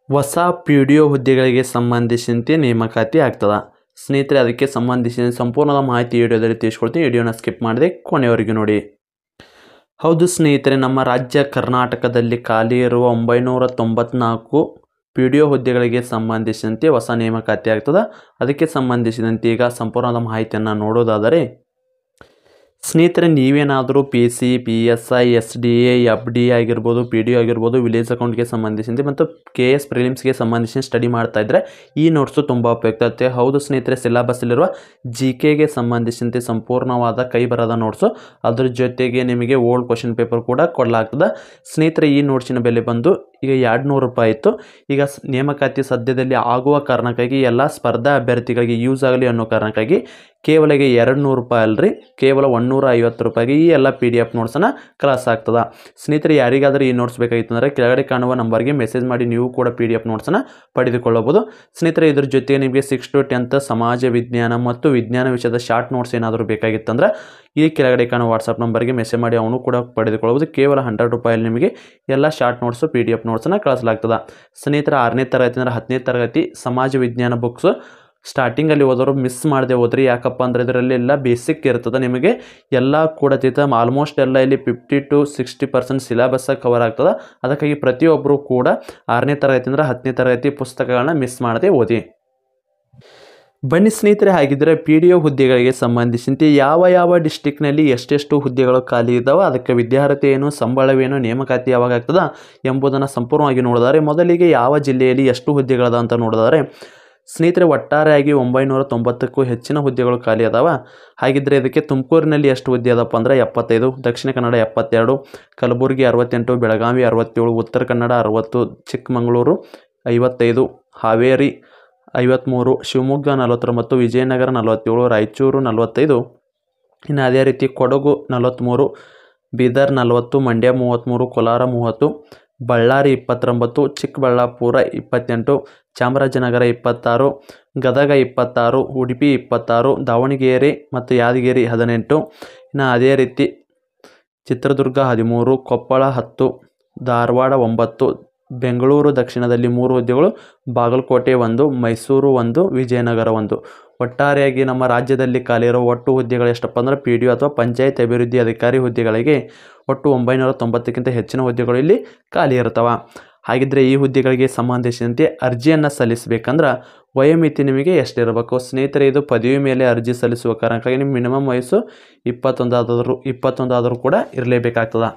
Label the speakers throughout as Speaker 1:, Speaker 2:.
Speaker 1: ಹೊಸ P D ಒ ಹುದ್ದೆಗಳಿಗೆ ಸಂಬಂಧಿಸಿದಂತೆ ನೇಮಕಾತಿ ಆಗ್ತದೆ. ಸ್ನೇಹಿತರೆ, ಅದಕ್ಕೆ ಸಂಬಂಧಿಸಿದ ಸಂಪೂರ್ಣದ ಮಾಹಿತಿ ವಿಡಿಯೋದಲ್ಲಿ ತಿಳಿಸ್ಕೊಡ್ತೀನಿ. ವಿಡಿಯೋನ ಸ್ಕಿಪ್ ಮಾಡದೆ ಕೊನೆವರೆಗೂ ನೋಡಿ. ಹೌದು ಸ್ನೇಹಿತರೆ, ನಮ್ಮ ರಾಜ್ಯ ಕರ್ನಾಟಕದಲ್ಲಿ ಖಾಲಿ ಇರುವ 994 ಪಿ ಡಿ ಒ ಹುದ್ದೆಗಳಿಗೆ ಸಂಬಂಧಿಸಿದಂತೆ ಹೊಸ ನೇಮಕಾತಿ ಆಗ್ತದೆ. ಅದಕ್ಕೆ ಸಂಬಂಧಿಸಿದಂತೆ ಈಗ ಸಂಪೂರ್ಣದ ಮಾಹಿತಿಯನ್ನು ನೋಡೋದಾದರೆ, ಸ್ನೇಹಿತರೆ, ನೀವೇನಾದರೂ P C, P S I, S D A, F D ಆಗಿರ್ಬೋದು, ಪಿ ಡಿ ಒ ಆಗಿರ್ಬೋದು, ವಿಲೇಜ್ ಅಕೌಂಟ್ಗೆ ಸಂಬಂಧಿಸಿದಂತೆ ಮತ್ತು ಕೆ ಎಸ್ ಪ್ರಿಲಿಮ್ಸ್ಗೆ ಸಂಬಂಧಿಸಿ ಸ್ಟಡಿ ಮಾಡ್ತಾ ಇದ್ದರೆ ಈ ನೋಟ್ಸು ತುಂಬ ಉಪಯುಕ್ತ ಆಗುತ್ತೆ. ಹೌದು ಸ್ನೇಹಿತರೆ, ಸಿಲೆಬಸ್ಸಲ್ಲಿರುವ ಜಿ ಕೆಗೆ ಸಂಬಂಧಿಸಿದಂತೆ ಸಂಪೂರ್ಣವಾದ ಕೈ ಬರದ ನೋಟ್ಸು, ಅದ್ರ ಜೊತೆಗೆ ನಿಮಗೆ ಓಲ್ಡ್ ಕ್ವಶನ್ ಪೇಪರ್ ಕೂಡ ಕೊಡಲಾಗ್ತದೆ. ಸ್ನೇಹಿತರೆ, ಈ ನೋಟ್ಸಿನ ಬೆಲೆ ಬಂದು ಈಗ 200 ರೂಪಾಯಿ ಇತ್ತು. ಈಗ ನೇಮಕಾತಿ ಸದ್ಯದಲ್ಲಿ ಆಗುವ ಕಾರಣಕ್ಕಾಗಿ ಎಲ್ಲ ಸ್ಪರ್ಧಾ ಅಭ್ಯರ್ಥಿಗಳಿಗೆ ಯೂಸ್ ಆಗಲಿ ಅನ್ನೋ ಕಾರಣಕ್ಕಾಗಿ ಕೇವಲ 200 ರೂಪಾಯಿ ಅಲ್ರಿ, ಕೇವಲ 150 ರೂಪಾಯಿಗೆ ಈ ಎಲ್ಲ ಪಿ ಡಿ ಎಫ್ ನೋಟ್ಸನ್ನು ಕ್ಲಾಸ್ ಆಗ್ತದೆ. ಸ್ನೇಹಿತರೆ, ಯಾರಿಗಾದರೂ ಈ ನೋಟ್ಸ್ ಬೇಕಾಗಿತ್ತು ಅಂದರೆ ಕೆಳಗಡೆ ಕಾಣುವ ನಂಬರ್ಗೆ ಮೆಸೇಜ್ ಮಾಡಿ ನೀವು ಕೂಡ ಪಿ ಡಿ ಎಫ್ ನೋಟ್ಸನ್ನು ಪಡೆದುಕೊಳ್ಳಬಹುದು. ಸ್ನೇಹಿತರೆ, ಇದ್ರ ಜೊತೆಗೆ ನಿಮಗೆ 6th to 10th ಸಮಾಜ ವಿಜ್ಞಾನ ಮತ್ತು ವಿಜ್ಞಾನ ವಿಷಯದ ಶಾರ್ಟ್ ನೋಟ್ಸ್ ಏನಾದರೂ ಬೇಕಾಗಿತ್ತಂದ್ರೆ ಈ ಕೆಳಗಡೆ ಕಾಣುವ ವಾಟ್ಸಪ್ ನಂಬರ್ಗೆ ಮೆಸೇಜ್ ಮಾಡಿ ಅವನು ಕೂಡ ಪಡೆದುಕೊಳ್ಳಬಹುದು. ಕೇವಲ 100 ರೂಪಾಯಲ್ಲಿ ನಿಮಗೆ ಎಲ್ಲ short notes P D F ನೋಟ್ಸನ್ನು ಕಳಿಸಲಾಗ್ತದೆ. ಸ್ನೇಹಿತರೆ, 6ನೇ ತರಗತಿ ಅಂದರೆ 10ನೇ ತರಗತಿ ಸಮಾಜ ವಿಜ್ಞಾನ ಬುಕ್ಸು ಸ್ಟಾರ್ಟಿಂಗಲ್ಲಿ ಓದೋರು ಮಿಸ್ ಮಾಡದೆ ಹೋದ್ರಿ. ಯಾಕಪ್ಪ ಅಂದರೆ ಇದರಲ್ಲಿ ಎಲ್ಲ ಬೇಸಿಕ್ ಇರ್ತದೆ, ನಿಮಗೆ ಎಲ್ಲ ಕೂಡ ಆಲ್ಮೋಸ್ಟ್ ಎಲ್ಲ ಇಲ್ಲಿ 50 to 60% ಸಿಲೆಬಸ್ ಕವರ್ ಆಗ್ತದೆ. ಅದಕ್ಕಾಗಿ ಪ್ರತಿಯೊಬ್ಬರು ಕೂಡ 6ನೇ ತರಗತಿ ಅಂದರೆ 10ನೇ ತರಗತಿ ಪುಸ್ತಕಗಳನ್ನ ಮಿಸ್ ಮಾಡದೆ ಓದಿ. ಬನ್ನಿ ಸ್ನೇಹಿತರೆ, ಹಾಗಿದ್ದರೆ ಪಿ ಡಿ ಒ ಹುದ್ದೆಗಳಿಗೆ ಸಂಬಂಧಿಸಿದಂತೆ ಯಾವ ಡಿಸ್ಟಿಕ್ನಲ್ಲಿ ಎಷ್ಟೆಷ್ಟು ಹುದ್ದೆಗಳು ಖಾಲಿ ಇದ್ದಾವೆ, ಅದಕ್ಕೆ ವಿದ್ಯಾರ್ಹತೆ ಏನು, ಸಂಬಳವೇನು, ನೇಮಕಾತಿ ಯಾವಾಗ ಆಗ್ತದೆ ಎಂಬುದನ್ನು ಸಂಪೂರ್ಣವಾಗಿ ನೋಡಿದರೆ, ಮೊದಲಿಗೆ ಯಾವ ಜಿಲ್ಲೆಯಲ್ಲಿ ಎಷ್ಟು ಹುದ್ದೆಗಳದ ಅಂತ ನೋಡಿದರೆ, ಸ್ನೇಹಿತರೆ, ಒಟ್ಟಾರೆಯಾಗಿ 990ಕ್ಕೂ ಹೆಚ್ಚಿನ ಹುದ್ದೆಗಳು ಖಾಲಿ ಅದಾವ. ಹಾಗಿದ್ದರೆ ಇದಕ್ಕೆ ತುಮಕೂರಿನಲ್ಲಿ ಎಷ್ಟು ಹುದ್ದೆ ಅದಪ್ಪ ಅಂದರೆ 75, ದಕ್ಷಿಣ ಕನ್ನಡ 72, ಕಲಬುರಗಿ 68, ಬೆಳಗಾವಿ 67, ಉತ್ತರ ಕನ್ನಡ 60, ಚಿಕ್ಕಮಗಳೂರು 55, ಹಾವೇರಿ 53, ಶಿವಮೊಗ್ಗ 49, ವಿಜಯನಗರ 47, ರಾಯಚೂರು 45, ಇನ್ನು ಅದೇ ರೀತಿ ಕೊಡಗು 43, ಬೀದರ್ 40, ಮಂಡ್ಯ 33, ಕೋಲಾರ 30, ಬಳ್ಳಾರಿ 29, ಚಿಕ್ಕಬಳ್ಳಾಪುರ 28, ಚಾಮರಾಜನಗರ 26, ಗದಗ 26, ಉಡುಪಿ 26, ದಾವಣಗೆರೆ ಮತ್ತು ಯಾದಗಿರಿ 18, ಇನ್ನು ಅದೇ ರೀತಿ ಚಿತ್ರದುರ್ಗ 13, ಕೊಪ್ಪಳ 10, ಧಾರವಾಡ 9, ಬೆಂಗಳೂರು ದಕ್ಷಿಣದಲ್ಲಿ 3 ಹುದ್ದೆಗಳು, ಬಾಗಲಕೋಟೆ 1, ಮೈಸೂರು 1, ವಿಜಯನಗರ 1. ಒಟ್ಟಾರೆಯಾಗಿ ನಮ್ಮ ರಾಜ್ಯದಲ್ಲಿ ಖಾಲಿ ಇರೋ ಒಟ್ಟು ಹುದ್ದೆಗಳು ಎಷ್ಟಪ್ಪ ಅಂದರೆ ಪಿ ಡಿ ಒ ಅಥವಾ ಪಂಚಾಯತ್ ಅಭಿವೃದ್ಧಿ ಅಧಿಕಾರಿ ಹುದ್ದೆಗಳಿಗೆ ಒಟ್ಟು 990ಕ್ಕಿಂತ ಹೆಚ್ಚಿನ ಹುದ್ದೆಗಳು ಇಲ್ಲಿ ಖಾಲಿ ಇರ್ತವೆ. ಹಾಗಿದ್ದರೆ ಈ ಹುದ್ದೆಗಳಿಗೆ ಸಂಬಂಧಿಸಿದಂತೆ ಅರ್ಜಿಯನ್ನು ಸಲ್ಲಿಸಬೇಕಂದ್ರೆ ವಯೋಮಿತಿ ನಿಮಗೆ ಎಷ್ಟಿರಬೇಕು? ಸ್ನೇಹಿತರೆ, ಇದು ಪದವಿ ಮೇಲೆ ಅರ್ಜಿ ಸಲ್ಲಿಸುವ ಕಾರಣಕ್ಕಾಗಿ ನಿಮ್ಮ ಮಿನಿಮಮ್ ವಯಸ್ಸು 21 ಆದರೂ ಕೂಡ ಇರಲೇಬೇಕಾಗ್ತದೆ.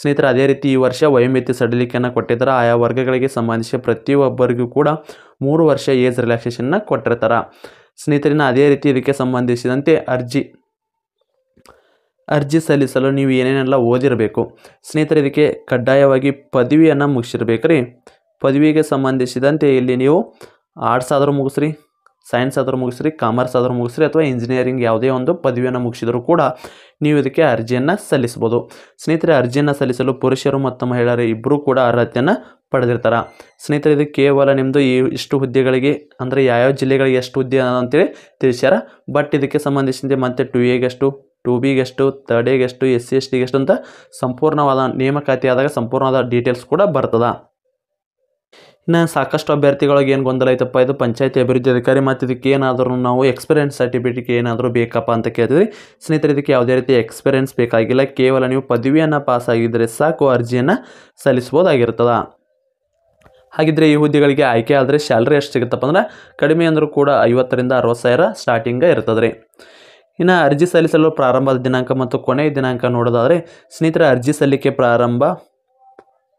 Speaker 1: ಸ್ನೇಹಿತರೆ, ಅದೇ ರೀತಿ ಈ ವರ್ಷ ವಯೋಮಿತಿ ಸಡಿಲಿಕೆಯನ್ನು ಕೊಟ್ಟಿದ್ದಾರೆ. ಆಯಾ ವರ್ಗಗಳಿಗೆ ಸಂಬಂಧಿಸಿ ಪ್ರತಿಯೊಬ್ಬರಿಗೂ ಕೂಡ 3 ವರ್ಷ ಏಜ್ ರಿಲ್ಯಾಕ್ಸೇಷನ್ನ ಕೊಟ್ಟಿರ್ತಾರೆ. ಸ್ನೇಹಿತರಿನ ಅದೇ ರೀತಿ ಇದಕ್ಕೆ ಸಂಬಂಧಿಸಿದಂತೆ ಅರ್ಜಿ ಸಲ್ಲಿಸಲು ನೀವು ಏನೇನೆಲ್ಲ ಓದಿರಬೇಕು? ಸ್ನೇಹಿತರೆ, ಇದಕ್ಕೆ ಕಡ್ಡಾಯವಾಗಿ ಪದವಿಯನ್ನು ಮುಗಿಸಿರ್ಬೇಕ್ರಿ. ಪದವಿಗೆ ಸಂಬಂಧಿಸಿದಂತೆ ಇಲ್ಲಿ ನೀವು ಆರ್ಟ್ಸ್ ಆದರೂ ಮುಗಿಸ್ರಿ, ಸೈನ್ಸ್ ಆದರೂ ಮುಗಿಸ್ರಿ, ಕಾಮರ್ಸ್ ಆದರೂ ಮುಗಿಸ್ರಿ, ಅಥವಾ ಇಂಜಿನಿಯರಿಂಗ್ ಯಾವುದೇ ಒಂದು ಪದವಿಯನ್ನು ಮುಗಿಸಿದರೂ ಕೂಡ ನೀವು ಇದಕ್ಕೆ ಅರ್ಜಿಯನ್ನು ಸಲ್ಲಿಸ್ಬೋದು. ಸ್ನೇಹಿತರೆ, ಅರ್ಜಿಯನ್ನು ಸಲ್ಲಿಸಲು ಪುರುಷರು ಮತ್ತು ಮಹಿಳೆಯರು ಇಬ್ಬರೂ ಕೂಡ ಅರ್ಹತೆಯನ್ನು ಪಡೆದಿರ್ತಾರೆ. ಸ್ನೇಹಿತರೆ, ಇದು ಕೇವಲ ನಿಮ್ಮದು ಇಷ್ಟು ಹುದ್ದೆಗಳಿಗೆ ಅಂದರೆ ಯಾವ್ಯಾವ ಜಿಲ್ಲೆಗಳಿಗೆ ಎಷ್ಟು ಹುದ್ದೆ ಅಂತೇಳಿ ತಿಳಿಸ್ಯಾರ. ಬಟ್ ಇದಕ್ಕೆ ಸಂಬಂಧಿಸಿದಂತೆ ಮತ್ತೆ 2A ಎಷ್ಟು, 2B ಎಷ್ಟು, 3rd A ಎಷ್ಟು, SC ST ಎಷ್ಟು ಅಂತ ಸಂಪೂರ್ಣವಾದ ನೇಮಕಾತಿ ಆದಾಗ ಸಂಪೂರ್ಣವಾದ ಡೀಟೇಲ್ಸ್ ಕೂಡ ಬರ್ತದೆ. ಇನ್ನು ಸಾಕಷ್ಟು ಅಭ್ಯರ್ಥಿಗಳಿಗೆ ಏನು ಗೊಂದಲ ಐತಪ್ಪ, ಇದು ಪಂಚಾಯತಿ ಅಭಿವೃದ್ಧಿ ಅಧಿಕಾರಿ ಮತ್ತು ಇದಕ್ಕೆ ಏನಾದರೂ ನಾವು ಎಕ್ಸ್ಪೀರಿಯನ್ಸ್ ಸರ್ಟಿಫಿಕೇಟ್ ಏನಾದರೂ ಬೇಕಪ್ಪ ಅಂತ ಕೇಳಿದ್ವಿ. ಸ್ನೇಹಿತರೆ, ಇದಕ್ಕೆ ಯಾವುದೇ ರೀತಿ ಎಕ್ಸ್ಪೀರಿಯನ್ಸ್ ಬೇಕಾಗಿಲ್ಲ. ಕೇವಲ ನೀವು ಪದವಿಯನ್ನು ಪಾಸ್ ಆಗಿದ್ದರೆ ಸಾಕು, ಅರ್ಜಿಯನ್ನು ಸಲ್ಲಿಸ್ಬೋದಾಗಿರ್ತದೆ. ಹಾಗಿದ್ದರೆ ಈ ಹುದ್ದೆಗಳಿಗೆ ಆಯ್ಕೆ ಆದರೆ ಸ್ಯಾಲ್ರಿ ಎಷ್ಟು ಸಿಗುತ್ತಪ್ಪ ಅಂದ್ರೆ ಕಡಿಮೆ ಅಂದರೂ ಕೂಡ 50,000ರಿಂದ 60,000 ಸ್ಟಾರ್ಟಿಂಗ ಇರ್ತದೆ ರೀ. ಇನ್ನು ಅರ್ಜಿ ಸಲ್ಲಿಸಲು ಪ್ರಾರಂಭದ ದಿನಾಂಕ ಮತ್ತು ಕೊನೆಯ ದಿನಾಂಕ ನೋಡೋದಾದರೆ, ಸ್ನೇಹಿತರೆ, ಅರ್ಜಿ ಸಲ್ಲಿಕೆ ಪ್ರಾರಂಭ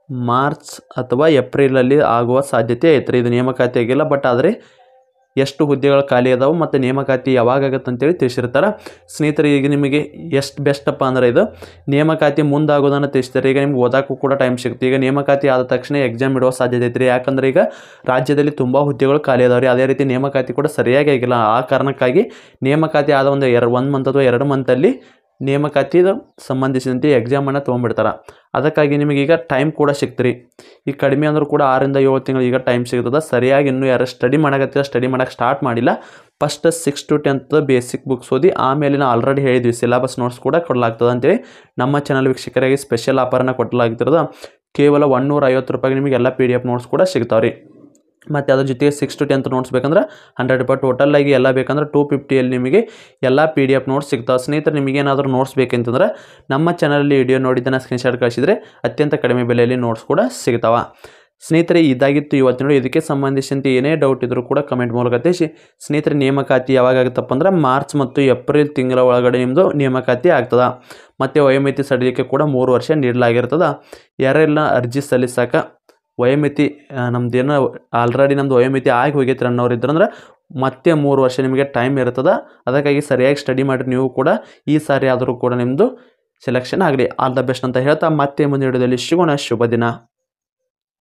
Speaker 1: ಮಾರ್ಚ್ ಅಥವಾ ಏಪ್ರಿಲಲ್ಲಿ ಆಗುವ ಸಾಧ್ಯತೆ ಐತ್ರಿ. ಇದು ನೇಮಕಾತಿ ಆಗಿಲ್ಲ, ಬಟ್ ಆದರೆ ಎಷ್ಟು ಹುದ್ದೆಗಳು ಖಾಲಿ ಅದಾವೆ ಮತ್ತು ನೇಮಕಾತಿ ಯಾವಾಗ ಆಗುತ್ತೆ ಅಂತೇಳಿ ತಿಳಿಸಿರ್ತಾರೆ. ಸ್ನೇಹಿತರೆ, ಈಗ ನಿಮಗೆ ಎಷ್ಟು ಬೆಸ್ಟಪ್ಪ ಅಂದರೆ ಇದು ನೇಮಕಾತಿ ಮುಂದಾಗೋದನ್ನು ತಿಳಿಸ್ತಾರೆ. ಈಗ ನಿಮ್ಗೆ ಓದೋಕ್ಕೂ ಕೂಡ ಟೈಮ್ ಸಿಗುತ್ತೆ. ಈಗ ನೇಮಕಾತಿ ಆದ ತಕ್ಷಣ ಎಕ್ಸಾಮ್ ಇಡುವ ಸಾಧ್ಯತೆ ಐತ್ರಿ. ಯಾಕಂದರೆ ಈಗ ರಾಜ್ಯದಲ್ಲಿ ತುಂಬ ಹುದ್ದೆಗಳು ಖಾಲಿ ಅದಾವೆ ರೀ. ಅದೇ ರೀತಿ ನೇಮಕಾತಿ ಕೂಡ ಸರಿಯಾಗಿ ಆಗಿಲ್ಲ. ಆ ಕಾರಣಕ್ಕಾಗಿ ನೇಮಕಾತಿ ಆದ ಒಂದು 1 ಮಂತ್ ಅಥವಾ 2 ಮಂತಲ್ಲಿ ನೇಮಕಾತಿಗೆ ಸಂಬಂಧಿಸಿದಂತೆ ಎಕ್ಸಾಮನ್ನು ತೊಗೊಂಡ್ಬಿಡ್ತಾರೆ. ಅದಕ್ಕಾಗಿ ನಿಮಗೀಗ ಟೈಮ್ ಕೂಡ ಸಿಗ್ತೀರಿ. ಈಗ ಕಡಿಮೆ ಅಂದರೂ ಕೂಡ 6ರಿಂದ 7 ತಿಂಗಳು ಈಗ ಟೈಮ್ ಸಿಗ್ತದೆ. ಸರಿಯಾಗಿ ಇನ್ನೂ ಯಾರು ಸ್ಟಡಿ ಮಾಡೋಕ್ಕೆ ಸ್ಟಾರ್ಟ್ ಮಾಡಿಲ್ಲ. First 6th to 10th basic books ಓದಿ, ಆಮೇಲೆ ನಾವು ಆಲ್ರೆಡಿ ಹೇಳಿದ್ವಿ ಸಿಲೆಬಸ್ ನೋಟ್ಸ್ ಕೂಡ ಕೊಡಲಾಗ್ತದೆ ಅಂತೇಳಿ ನಮ್ಮ ಚಾನಲ್ ವೀಕ್ಷಕರಾಗಿ ಸ್ಪೆಷಲ್ ಆಫರನ್ನು ಕೊಡಲಾಗ್ತಿರೋದು. ಕೇವಲ 150 ರೂಪಾಯಿಗೆ ನಿಮಗೆ ಎಲ್ಲ PDF ನೋಟ್ಸ್ ಕೂಡ ಸಿಗ್ತಾವೆ ರೀ. ಮತ್ತು ಅದ್ರ ಜೊತೆಗೆ 6 to 10th ನೋಟ್ಸ್ ಬೇಕಂದ್ರೆ 100 ಟೋಟಲ್ ಆಗಿ ಎಲ್ಲ ಬೇಕಂದ್ರೆ 250 ನಿಮಗೆ ಎಲ್ಲ PDF ನೋಟ್ಸ್ ಸಿಗ್ತಾವೆ. ಸ್ನೇಹಿತರೆ ನಿಮಗೇನಾದರೂ ನೋಟ್ಸ್ ಬೇಕಂತಂದ್ರೆ ನಮ್ಮ ಚಾನಲಲ್ಲಿ ವಿಡಿಯೋ ನೋಡಿದ್ದನ್ನು ಸ್ಕ್ರೀನ್ಶಾಟ್ ಕಳಿಸಿದರೆ ಅತ್ಯಂತ ಕಡಿಮೆ ಬೆಲೆಯಲ್ಲಿ ನೋಟ್ಸ್ ಕೂಡ ಸಿಗ್ತಾವೆ. ಸ್ನೇಹಿತರೆ ಇದಾಗಿತ್ತು ಇವತ್ತು ನೋಡಿ. ಇದಕ್ಕೆ ಸಂಬಂಧಿಸಿದಂತೆ ಏನೇ ಡೌಟ್ ಇದ್ದರೂ ಕೂಡ ಕಮೆಂಟ್ ಮೂಲಕ ತಿಳಿಸಿ. ಸ್ನೇಹಿತರೆ ನೇಮಕಾತಿ ಯಾವಾಗ ಆಗುತ್ತಪ್ಪ ಅಂದ್ರೆ ಮಾರ್ಚ್ ಮತ್ತು ಏಪ್ರಿಲ್ ತಿಂಗಳ ಒಳಗಡೆ ನಿಮ್ಮದು ನೇಮಕಾತಿ ಆಗ್ತದೆ. ಮತ್ತು ವಯೋಮಿತಿ ಸಡಿಲಿಕ್ಕೆ ಕೂಡ 3 ವರ್ಷ ನೀಡಲಾಗಿರ್ತದೆ. ಯಾರೆಲ್ಲ ಅರ್ಜಿ ಸಲ್ಲಿಸಾಕ ವಯೋಮಿತಿ ನಮ್ದೇನೋ ಆಲ್ರೆಡಿ ನಮ್ಮದು ವಯೋಮಿತಿ ಆಗಿ ಹೋಗೈತೆ ಅನ್ನೋರು ಇದ್ರಂದ್ರೆ ಮತ್ತೆ 3 ವರ್ಷ ನಿಮಗೆ ಟೈಮ್ ಇರ್ತದೆ. ಅದಕ್ಕಾಗಿ ಸರಿಯಾಗಿ ಸ್ಟಡಿ ಮಾಡಿ ನೀವು ಕೂಡ ಈ ಸಾರಿ ಆದರೂ ಕೂಡ ನಿಮ್ಮದು ಸೆಲೆಕ್ಷನ್ ಆಗಲಿ. ಆಲ್ ದ ಬೆಸ್ಟ್ ಅಂತ ಹೇಳ್ತಾ ಮತ್ತೆ ಮುಂದಿನ ವಿಡಿಯೋದಲ್ಲಿ ಸಿಗೋಣ. ಶುಭ ದಿನ.